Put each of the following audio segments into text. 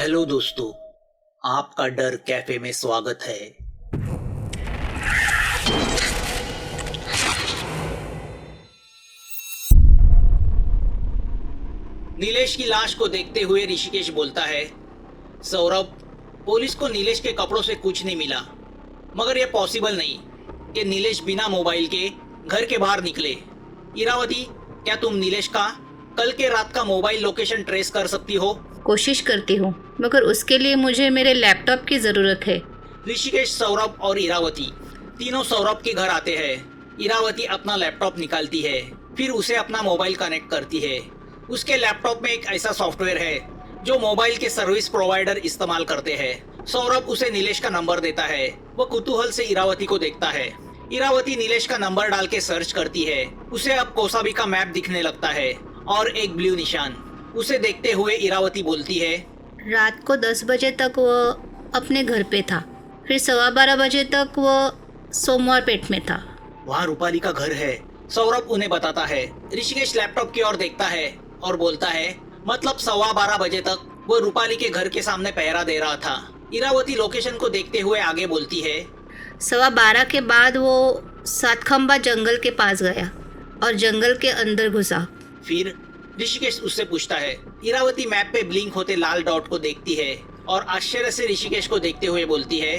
Hello दोस्तों, आपका डर कैफे में स्वागत है। नीलेश की लाश को देखते हुए ऋषिकेश बोलता है, सौरभ, पुलिस को नीलेश के कपड़ों से कुछ नहीं मिला, मगर यह पॉसिबल नहीं कि नीलेश बिना मोबाइल के घर के बाहर निकले। इरावती, क्या तुम नीलेश का कल के रात का मोबाइल लोकेशन ट्रेस कर सकती हो? कोशिश करती हूँ, मगर उसके लिए मुझे मेरे लैपटॉप की ज़रूरत है। ऋषिकेश, सौरभ और इरावती तीनों सौरभ के घर आते हैं। इरावती अपना लैपटॉप निकालती है, फिर उसे अपना मोबाइल कनेक्ट करती है। उसके लैपटॉप में एक ऐसा सॉफ्टवेयर है जो मोबाइल के सर्विस प्रोवाइडर इस्तेमाल करते हैं। सौरभ उसे नीलेश का नंबर देता है। वो कुतूहल से इरावती को देखता है। इरावती नीलेश का नंबर डाल के सर्च करती है। उसे अब कौसाबी का मैप दिखने लगता है और एक ब्लू निशान। उसे देखते हुए इरावती बोलती है, रात को 10 बजे तक वो अपने घर पे था, फिर 12:15 बजे तक वो सोमवार पेट में था। वहाँ रूपाली का घर है, सौरभ उन्हें बताता है। ऋषिकेश लैपटॉप की ओर देखता है और बोलता है, मतलब 12:15 बजे तक वो रूपाली के घर के सामने पहरा दे रहा था। इरावती लोकेशन को देखते हुए आगे बोलती है, 12:15 के बाद वो सातखंबा जंगल के पास गया और जंगल के अंदर घुसा। फिर ऋषिकेश उससे पूछता है। इरावती मैप पे ब्लिंक होते लाल डॉट को देखती है और आश्चर्य से ऋषिकेश को देखते हुए बोलती है,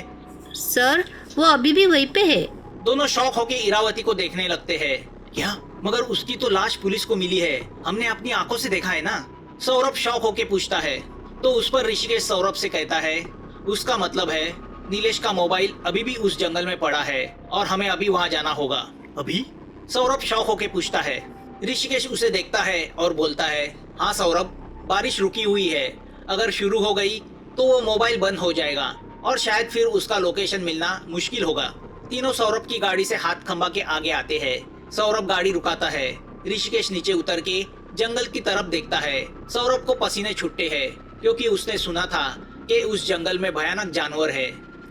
सर, वो अभी भी वहीं पे है। दोनों शॉक होकर इरावती को देखने लगते हैं। क्या? मगर उसकी तो लाश पुलिस को मिली है, हमने अपनी आंखों से देखा है ना? सौरभ शॉक होके पूछता है। तो उस पर ऋषिकेश सौरभ से कहता है, उसका मतलब है नीलेश का मोबाइल अभी भी उस जंगल में पड़ा है और हमें अभी वहाँ जाना होगा। अभी? सौरभ शॉक होके पूछता है। ऋषिकेश उसे देखता है और बोलता है, हाँ सौरभ, बारिश रुकी हुई है, अगर शुरू हो गई तो वो मोबाइल बंद हो जाएगा और शायद फिर उसका लोकेशन मिलना मुश्किल होगा। तीनों सौरभ की गाड़ी से हाथ खंबा के आगे आते हैं। सौरभ गाड़ी रुकाता है। ऋषिकेश नीचे उतर के जंगल की तरफ देखता है। सौरभ को पसीने छूटते हैं क्योंकि उसने सुना था कि उस जंगल में भयानक जानवर है।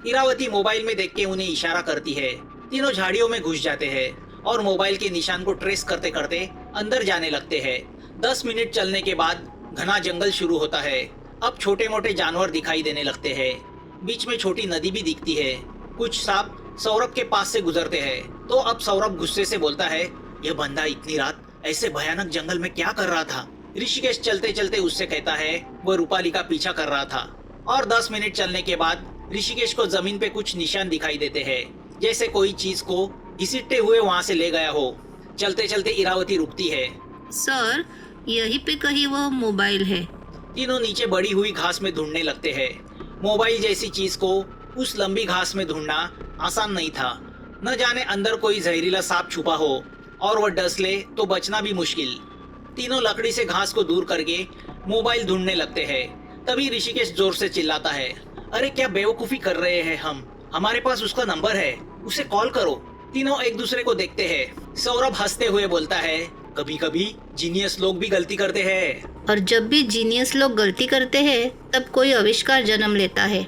इरावती मोबाइल में देख के उन्हें इशारा करती है। तीनों झाड़ियों में घुस जाते हैं और मोबाइल के निशान को ट्रेस करते करते अंदर जाने लगते हैं। 10 मिनट चलने के बाद घना जंगल शुरू होता है। अब छोटे मोटे जानवर दिखाई देने लगते हैं। बीच में छोटी नदी भी दिखती है। कुछ सांप सौरभ के पास से गुजरते हैं। तो अब सौरभ गुस्से से बोलता है, यह बंदा इतनी रात ऐसे भयानक जंगल में क्या कर रहा था? ऋषिकेश चलते चलते उससे कहता है, वह रूपाली का पीछा कर रहा था। और 10 मिनट चलने के बाद ऋषिकेश को जमीन पे कुछ निशान दिखाई देते हैं, जैसे कोई चीज को घसीटते हुए वहाँ से ले गया हो। चलते चलते इरावती रुकती है। सर, यहीं पे कहीं वो मोबाइल है। तीनों नीचे बढ़ी हुई घास में ढूंढने लगते हैं। मोबाइल जैसी चीज को उस लंबी घास में ढूंढना आसान नहीं था। न जाने अंदर कोई जहरीला सांप छुपा हो और वह डस ले तो बचना भी मुश्किल। तीनों लकड़ी से घास को दूर करके मोबाइल ढूंढने लगते हैं। तभी ऋषिकेश जोर से चिल्लाता है, अरे क्या बेवकूफी कर रहे हैं हम? हमारे पास उसका नंबर है, उसे कॉल करो। तीनों एक दूसरे को देखते हैं। सौरभ हंसते हुए बोलता है, कभी कभी जीनियस लोग भी गलती करते हैं। और जब भी जीनियस लोग गलती करते हैं तब कोई आविष्कार जन्म लेता है।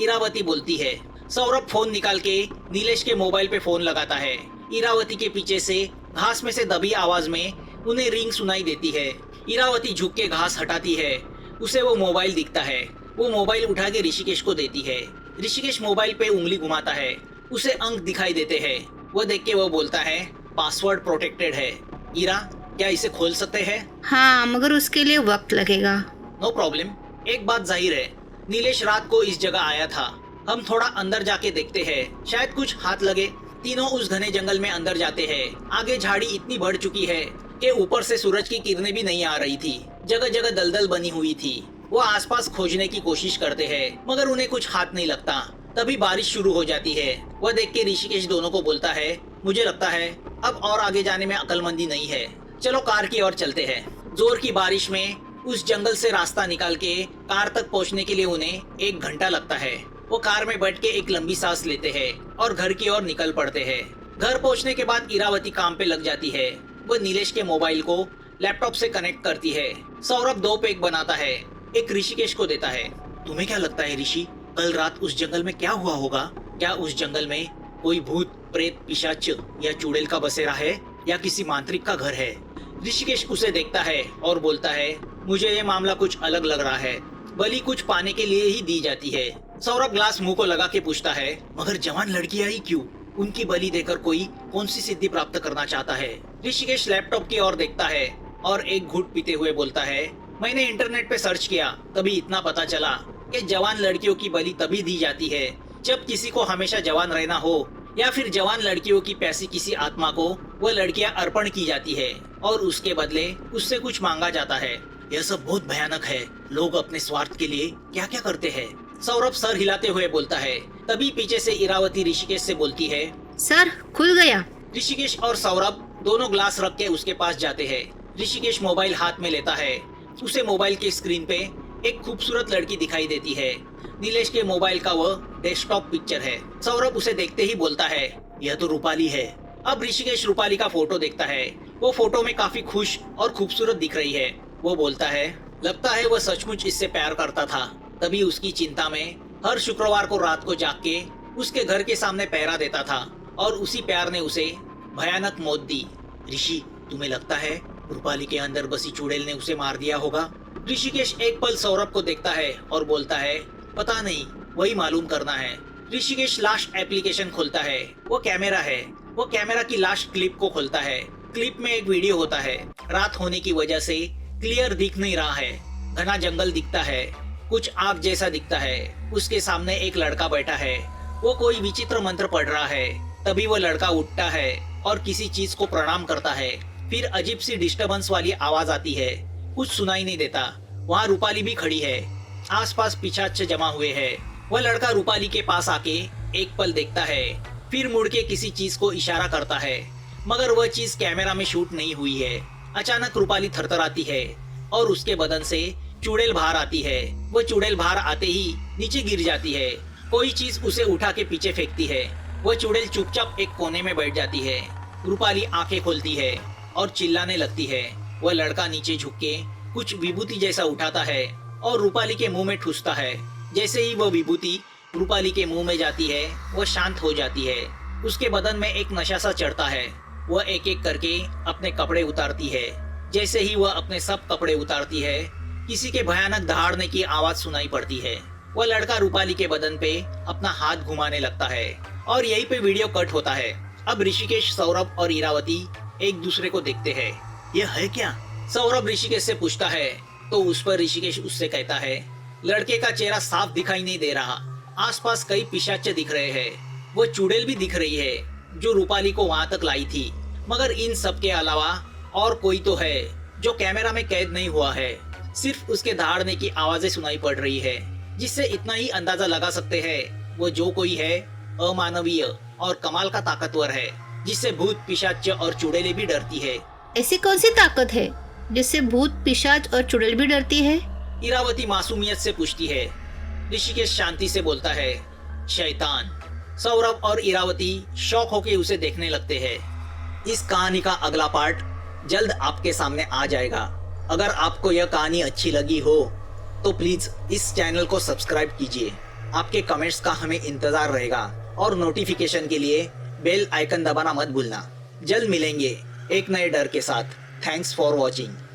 इरावती बोलती है। सौरभ फोन निकाल के नीलेश के मोबाइल पे फोन लगाता है। इरावती के पीछे से घास में से दबी आवाज में उन्हें रिंग सुनाई देती है। इरावती झुक के घास हटाती है। उसे वो मोबाइल दिखता है। वो मोबाइल उठा के ऋषिकेश को देती है। ऋषिकेश मोबाइल पे उंगली घुमाता है। उसे अंक दिखाई देते हैं। वो देख के वो बोलता है, पासवर्ड प्रोटेक्टेड है। इरा, क्या इसे खोल सकते हैं? हाँ, मगर उसके लिए वक्त लगेगा। No problem. एक बात जाहिर है, नीलेश रात को इस जगह आया था। हम थोड़ा अंदर जाके देखते हैं, शायद कुछ हाथ लगे। तीनों उस घने जंगल में अंदर जाते हैं। आगे झाड़ी इतनी बढ़ चुकी है कि ऊपर से सूरज की किरणें भी नहीं आ रही थी। जगह जगह दलदल बनी हुई थी। वो आसपास खोजने की कोशिश करते हैं, मगर उन्हें कुछ हाथ नहीं लगता। तभी बारिश शुरू हो जाती है। वह देख के ऋषिकेश दोनों को बोलता है, मुझे लगता है अब और आगे जाने में अक्लमंदी नहीं है, चलो कार की ओर चलते हैं। जोर की बारिश में उस जंगल से रास्ता निकाल के कार तक पहुंचने के लिए उन्हें 1 घंटा लगता है। वो कार में बैठ के एक लंबी सांस लेते हैं और घर की ओर निकल पड़ते हैं। घर पहुंचने के बाद इरावती काम पे लग जाती है। वो नीलेश के मोबाइल को लैपटॉप से कनेक्ट करती है। सौरभ 2 पैक बनाता है, एक ऋषिकेश को देता है। तुम्हें क्या लगता है ऋषि, कल रात उस जंगल में क्या हुआ होगा? क्या उस जंगल में कोई भूत, प्रेत, पिशाच या चुड़ैल का बसेरा है या किसी मांत्रिक का घर है? ऋषिकेश उसे देखता है और बोलता है, मुझे ये मामला कुछ अलग लग रहा है। बलि कुछ पाने के लिए ही दी जाती है। सौरभ ग्लास मुंह को लगा के पूछता है, मगर जवान लड़की आई क्यों? उनकी बलि देकर कोई कौन सी सिद्धि प्राप्त करना चाहता है? ऋषिकेश लैपटॉप की ओर देखता है और एक घूंट पीते हुए बोलता है, मैंने इंटरनेट पे सर्च किया, तभी इतना पता चला कि जवान लड़कियों की बलि तभी दी जाती है जब किसी को हमेशा जवान रहना हो, या फिर जवान लड़कियों की पैसी किसी आत्मा को वह लड़कियां अर्पण की जाती है और उसके बदले उससे कुछ मांगा जाता है। यह सब बहुत भयानक है। लोग अपने स्वार्थ के लिए क्या क्या करते हैं। सौरभ सर हिलाते हुए बोलता है। तभी पीछे से इरावती ऋषिकेश से बोलती है, सर खुल गया। ऋषिकेश और सौरभ दोनों ग्लास रख के उसके पास जाते हैं। ऋषिकेश मोबाइल हाथ में लेता है। उसे मोबाइल के स्क्रीन पे एक खूबसूरत लड़की दिखाई देती है। नीलेश के मोबाइल का वह डेस्कटॉप पिक्चर है। सौरभ उसे देखते ही बोलता है, यह तो रूपाली है। अब ऋषिकेश रूपाली का फोटो देखता है। वो फोटो में काफी खुश और खूबसूरत दिख रही है। वो बोलता है, लगता है वह सचमुच इससे प्यार करता था, तभी उसकी चिंता में हर शुक्रवार को रात को जाग के उसके घर के सामने पहरा देता था और उसी प्यार ने उसे भयानक मौत दी। ऋषि, तुम्हें लगता है रूपाली के अंदर बसी चुड़ैल ने उसे मार दिया होगा? ऋषिकेश एक पल सौरभ को देखता है और बोलता है, पता नहीं, वही मालूम करना है। ऋषिकेश लास्ट एप्लीकेशन खोलता है। वो कैमरा है। वो कैमरा की लास्ट क्लिप को खोलता है। क्लिप में एक वीडियो होता है। रात होने की वजह से क्लियर दिख नहीं रहा है। घना जंगल दिखता है, कुछ आग जैसा दिखता है। उसके सामने एक लड़का बैठा है। वो कोई विचित्र मंत्र पढ़ रहा है। तभी वो लड़का उठता है और किसी चीज को प्रणाम करता है। फिर अजीब सी डिस्टर्बेंस वाली आवाज आती है। कुछ सुनाई नहीं देता। वहाँ रूपाली भी खड़ी है। आसपास पिशाच जमा हुए हैं। वह लड़का रूपाली के पास आके एक पल देखता है, फिर मुड़ के किसी चीज को इशारा करता है, मगर वह चीज कैमरा में शूट नहीं हुई है। अचानक रूपाली थरथराती है और उसके बदन से चुड़ैल बाहर आती है। वह चुड़ैल बाहर आते ही नीचे गिर जाती है। कोई चीज उसे उठा के पीछे फेंकती है। वह चुड़ैल चुपचाप एक कोने में बैठ जाती है। रूपाली आंखें खोलती है और चिल्लाने लगती है। वह लड़का नीचे झुक के कुछ विभूति जैसा उठाता है और रूपाली के मुंह में ठूसता है। जैसे ही वह विभूति रूपाली के मुंह में जाती है, वह शांत हो जाती है। उसके बदन में एक नशा सा चढ़ता है। वह एक एक करके अपने कपड़े उतारती है। जैसे ही वह अपने सब कपड़े उतारती है, किसी के भयानक दहाड़ने की आवाज सुनाई पड़ती है। वह लड़का रूपाली के बदन पे अपना हाथ घुमाने लगता है और यहीं पे वीडियो कट होता है। अब ऋषिकेश, सौरभ और इरावती एक दूसरे को देखते हैं। यह है क्या? सौरभ ऋषिकेश से पूछता है तो उस पर ऋषिकेश उससे कहता है, लड़के का चेहरा साफ दिखाई नहीं दे रहा। आसपास कई पिशाच दिख रहे हैं। वो चुड़ैल भी दिख रही है जो रूपाली को वहां तक लाई थी, मगर इन सब के अलावा और कोई तो है जो कैमरा में कैद नहीं हुआ है। सिर्फ उसके दहाड़ने की आवाजें सुनाई पड़ रही है, जिससे इतना ही अंदाजा लगा सकते हैं वो जो कोई है अमानवीय और कमाल का ताकतवर है, जिससे भूत, पिशाच और चुड़ैलें भी डरती है। ऐसी कौन सी ताकत है जिससे भूत, पिशाच और चुड़ैल भी डरती है? इरावती मासूमियत से पूछती है। ऋषिकेश शांति से बोलता है, शैतान। सौरभ और इरावती शौक होके उसे देखने लगते हैं। इस कहानी का अगला पार्ट जल्द आपके सामने आ जाएगा। अगर आपको यह कहानी अच्छी लगी हो तो प्लीज इस चैनल को सब्सक्राइब कीजिए। आपके कमेंट्स का हमें इंतजार रहेगा और नोटिफिकेशन के लिए बेल आइकन दबाना मत भूलना। जल्द मिलेंगे एक नए डर के साथ। Thanks for watching.